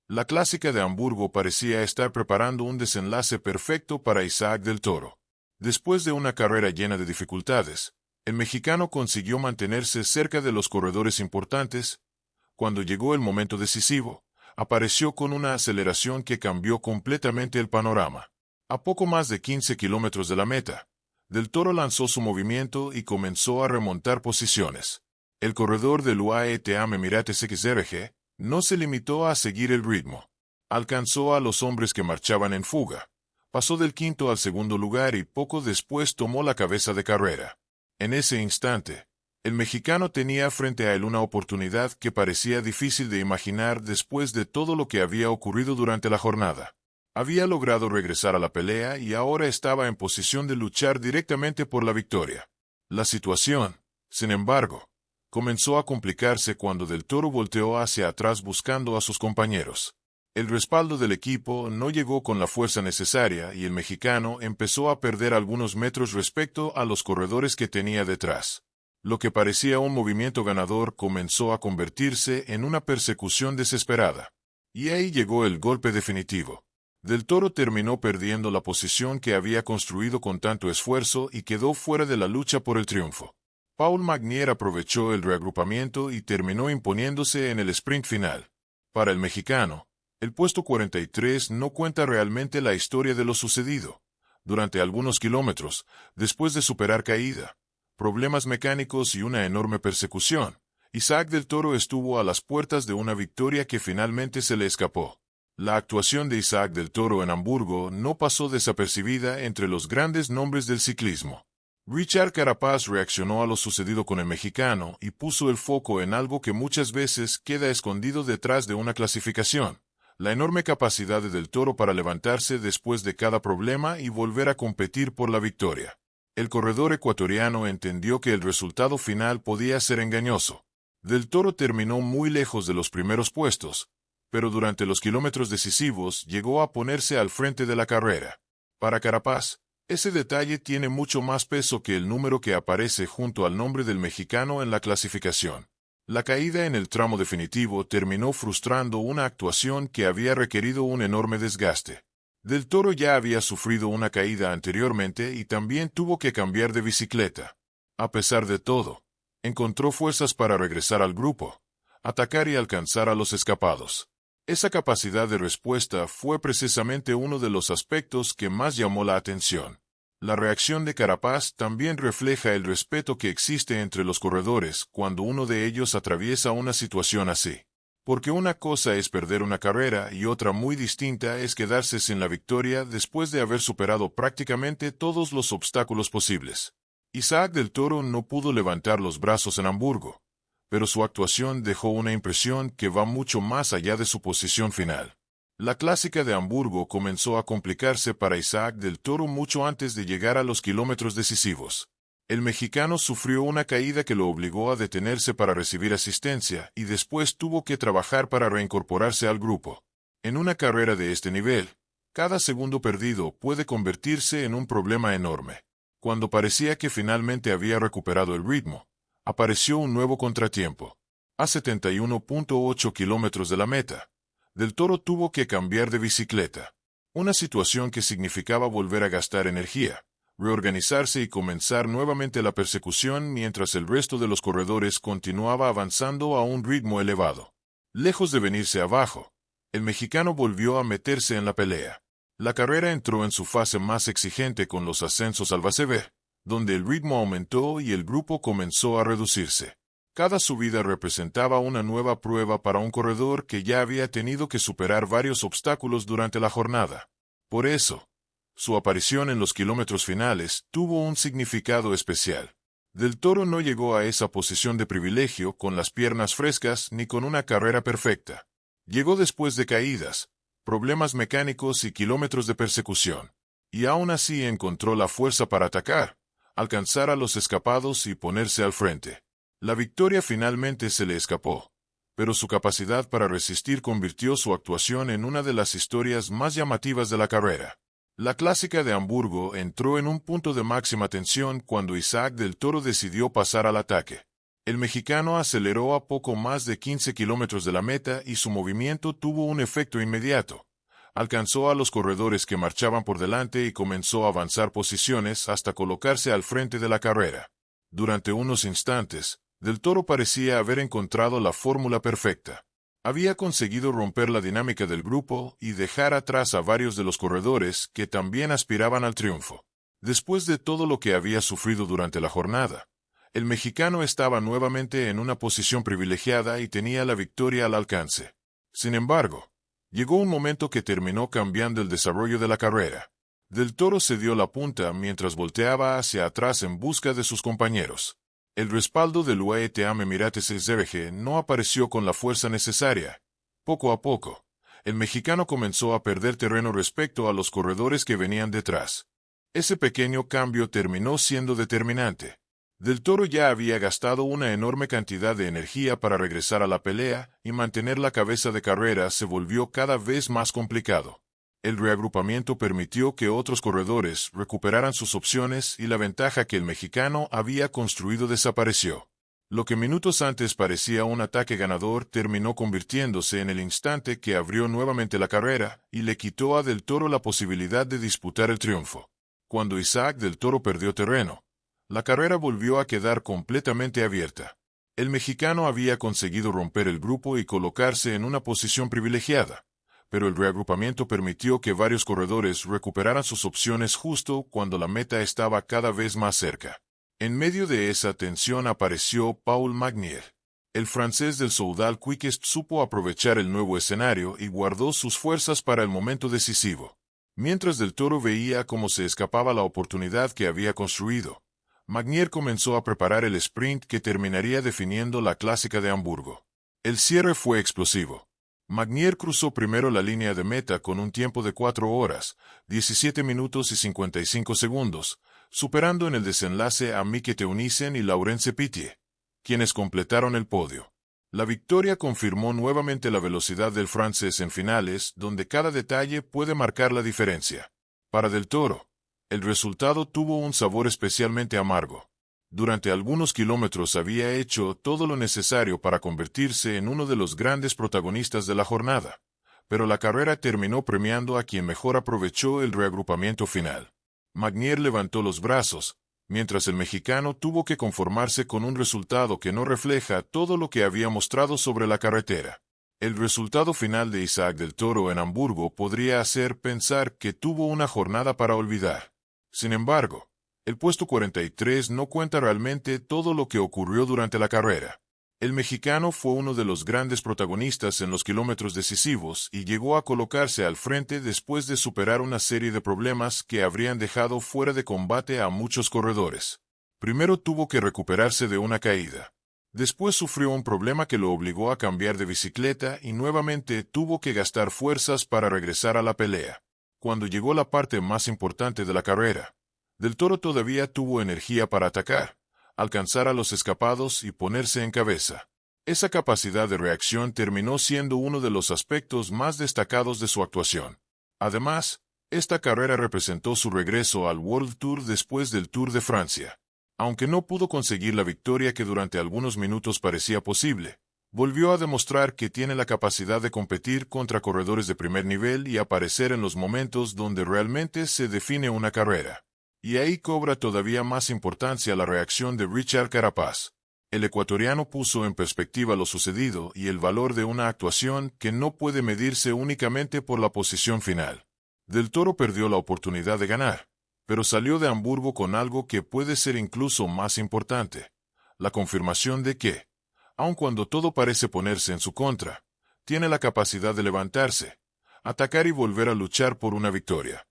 La clásica de Hamburgo parecía estar preparando un desenlace perfecto para Isaac del Toro. Después de una carrera llena de dificultades, el mexicano consiguió mantenerse cerca de los corredores importantes. Cuando llegó el momento decisivo, apareció con una aceleración que cambió completamente el panorama. A poco más de 15 kilómetros de la meta, Del Toro lanzó su movimiento y comenzó a remontar posiciones. El corredor del UAE Team Emirates XRG no se limitó a seguir el ritmo. Alcanzó a los hombres que marchaban en fuga. Pasó del quinto al segundo lugar y poco después tomó la cabeza de carrera. En ese instante, el mexicano tenía frente a él una oportunidad que parecía difícil de imaginar después de todo lo que había ocurrido durante la jornada. Había logrado regresar a la pelea y ahora estaba en posición de luchar directamente por la victoria. La situación, sin embargo, comenzó a complicarse cuando Del Toro volteó hacia atrás buscando a sus compañeros. El respaldo del equipo no llegó con la fuerza necesaria y el mexicano empezó a perder algunos metros respecto a los corredores que tenía detrás. Lo que parecía un movimiento ganador comenzó a convertirse en una persecución desesperada. Y ahí llegó el golpe definitivo. Del Toro terminó perdiendo la posición que había construido con tanto esfuerzo y quedó fuera de la lucha por el triunfo. Paul Magnier aprovechó el reagrupamiento y terminó imponiéndose en el sprint final. Para el mexicano, el puesto 43 no cuenta realmente la historia de lo sucedido. Durante algunos kilómetros, después de superar caída, problemas mecánicos y una enorme persecución, Isaac del Toro estuvo a las puertas de una victoria que finalmente se le escapó. La actuación de Isaac del Toro en Hamburgo no pasó desapercibida entre los grandes nombres del ciclismo. Richard Carapaz reaccionó a lo sucedido con el mexicano y puso el foco en algo que muchas veces queda escondido detrás de una clasificación: la enorme capacidad de Del Toro para levantarse después de cada problema y volver a competir por la victoria. El corredor ecuatoriano entendió que el resultado final podía ser engañoso. Del Toro terminó muy lejos de los primeros puestos, pero durante los kilómetros decisivos llegó a ponerse al frente de la carrera. Para Carapaz, ese detalle tiene mucho más peso que el número que aparece junto al nombre del mexicano en la clasificación. La caída en el tramo definitivo terminó frustrando una actuación que había requerido un enorme desgaste. Del Toro ya había sufrido una caída anteriormente y también tuvo que cambiar de bicicleta. A pesar de todo, encontró fuerzas para regresar al grupo, atacar y alcanzar a los escapados. Esa capacidad de respuesta fue precisamente uno de los aspectos que más llamó la atención. La reacción de Carapaz también refleja el respeto que existe entre los corredores cuando uno de ellos atraviesa una situación así. Porque una cosa es perder una carrera y otra muy distinta es quedarse sin la victoria después de haber superado prácticamente todos los obstáculos posibles. Isaac del Toro no pudo levantar los brazos en Hamburgo, pero su actuación dejó una impresión que va mucho más allá de su posición final. La clásica de Hamburgo comenzó a complicarse para Isaac del Toro mucho antes de llegar a los kilómetros decisivos. El mexicano sufrió una caída que lo obligó a detenerse para recibir asistencia y después tuvo que trabajar para reincorporarse al grupo. En una carrera de este nivel, cada segundo perdido puede convertirse en un problema enorme. Cuando parecía que finalmente había recuperado el ritmo, apareció un nuevo contratiempo. A 71.8 kilómetros de la meta, Del Toro tuvo que cambiar de bicicleta. Una situación que significaba volver a gastar energía, reorganizarse y comenzar nuevamente la persecución mientras el resto de los corredores continuaba avanzando a un ritmo elevado. Lejos de venirse abajo, el mexicano volvió a meterse en la pelea. La carrera entró en su fase más exigente con los ascensos al Vacebe, donde el ritmo aumentó y el grupo comenzó a reducirse. Cada subida representaba una nueva prueba para un corredor que ya había tenido que superar varios obstáculos durante la jornada. Por eso, su aparición en los kilómetros finales tuvo un significado especial. Del Toro no llegó a esa posición de privilegio con las piernas frescas ni con una carrera perfecta. Llegó después de caídas, problemas mecánicos y kilómetros de persecución. Y aún así encontró la fuerza para atacar, alcanzar a los escapados y ponerse al frente. La victoria finalmente se le escapó, pero su capacidad para resistir convirtió su actuación en una de las historias más llamativas de la carrera. La clásica de Hamburgo entró en un punto de máxima tensión cuando Isaac del Toro decidió pasar al ataque. El mexicano aceleró a poco más de 15 kilómetros de la meta y su movimiento tuvo un efecto inmediato. Alcanzó a los corredores que marchaban por delante y comenzó a avanzar posiciones hasta colocarse al frente de la carrera. Durante unos instantes, Del Toro parecía haber encontrado la fórmula perfecta. Había conseguido romper la dinámica del grupo y dejar atrás a varios de los corredores que también aspiraban al triunfo. Después de todo lo que había sufrido durante la jornada, el mexicano estaba nuevamente en una posición privilegiada y tenía la victoria al alcance. Sin embargo, llegó un momento que terminó cambiando el desarrollo de la carrera. Del Toro se dio la punta mientras volteaba hacia atrás en busca de sus compañeros. El respaldo del UAE Emirates SRG no apareció con la fuerza necesaria. Poco a poco, el mexicano comenzó a perder terreno respecto a los corredores que venían detrás. Ese pequeño cambio terminó siendo determinante. Del Toro ya había gastado una enorme cantidad de energía para regresar a la pelea y mantener la cabeza de carrera se volvió cada vez más complicado. El reagrupamiento permitió que otros corredores recuperaran sus opciones y la ventaja que el mexicano había construido desapareció. Lo que minutos antes parecía un ataque ganador terminó convirtiéndose en el instante que abrió nuevamente la carrera y le quitó a Del Toro la posibilidad de disputar el triunfo. Cuando Isaac Del Toro perdió terreno, la carrera volvió a quedar completamente abierta. El mexicano había conseguido romper el grupo y colocarse en una posición privilegiada, pero el reagrupamiento permitió que varios corredores recuperaran sus opciones justo cuando la meta estaba cada vez más cerca. En medio de esa tensión apareció Paul Magnier. El francés del Soudal Quickest supo aprovechar el nuevo escenario y guardó sus fuerzas para el momento decisivo. Mientras Del Toro veía cómo se escapaba la oportunidad que había construido, Magnier comenzó a preparar el sprint que terminaría definiendo la clásica de Hamburgo. El cierre fue explosivo. Magnier cruzó primero la línea de meta con un tiempo de 4 horas, 17 minutos y 55 segundos, superando en el desenlace a Mieke Teunissen y Laurence Pittier, quienes completaron el podio. La victoria confirmó nuevamente la velocidad del francés en finales, donde cada detalle puede marcar la diferencia. Para Del Toro, el resultado tuvo un sabor especialmente amargo. Durante algunos kilómetros había hecho todo lo necesario para convertirse en uno de los grandes protagonistas de la jornada, pero la carrera terminó premiando a quien mejor aprovechó el reagrupamiento final. Magnier levantó los brazos, mientras el mexicano tuvo que conformarse con un resultado que no refleja todo lo que había mostrado sobre la carretera. El resultado final de Isaac Del Toro en Hamburgo podría hacer pensar que tuvo una jornada para olvidar. Sin embargo, el puesto 43 no cuenta realmente todo lo que ocurrió durante la carrera. El mexicano fue uno de los grandes protagonistas en los kilómetros decisivos y llegó a colocarse al frente después de superar una serie de problemas que habrían dejado fuera de combate a muchos corredores. Primero tuvo que recuperarse de una caída. Después sufrió un problema que lo obligó a cambiar de bicicleta y nuevamente tuvo que gastar fuerzas para regresar a la pelea. Cuando llegó la parte más importante de la carrera, Del Toro todavía tuvo energía para atacar, alcanzar a los escapados y ponerse en cabeza. Esa capacidad de reacción terminó siendo uno de los aspectos más destacados de su actuación. Además, esta carrera representó su regreso al World Tour después del Tour de Francia. Aunque no pudo conseguir la victoria que durante algunos minutos parecía posible, volvió a demostrar que tiene la capacidad de competir contra corredores de primer nivel y aparecer en los momentos donde realmente se define una carrera. Y ahí cobra todavía más importancia la reacción de Richard Carapaz. El ecuatoriano puso en perspectiva lo sucedido y el valor de una actuación que no puede medirse únicamente por la posición final. Del Toro perdió la oportunidad de ganar, pero salió de Hamburgo con algo que puede ser incluso más importante: la confirmación de que, aun cuando todo parece ponerse en su contra, tiene la capacidad de levantarse, atacar y volver a luchar por una victoria.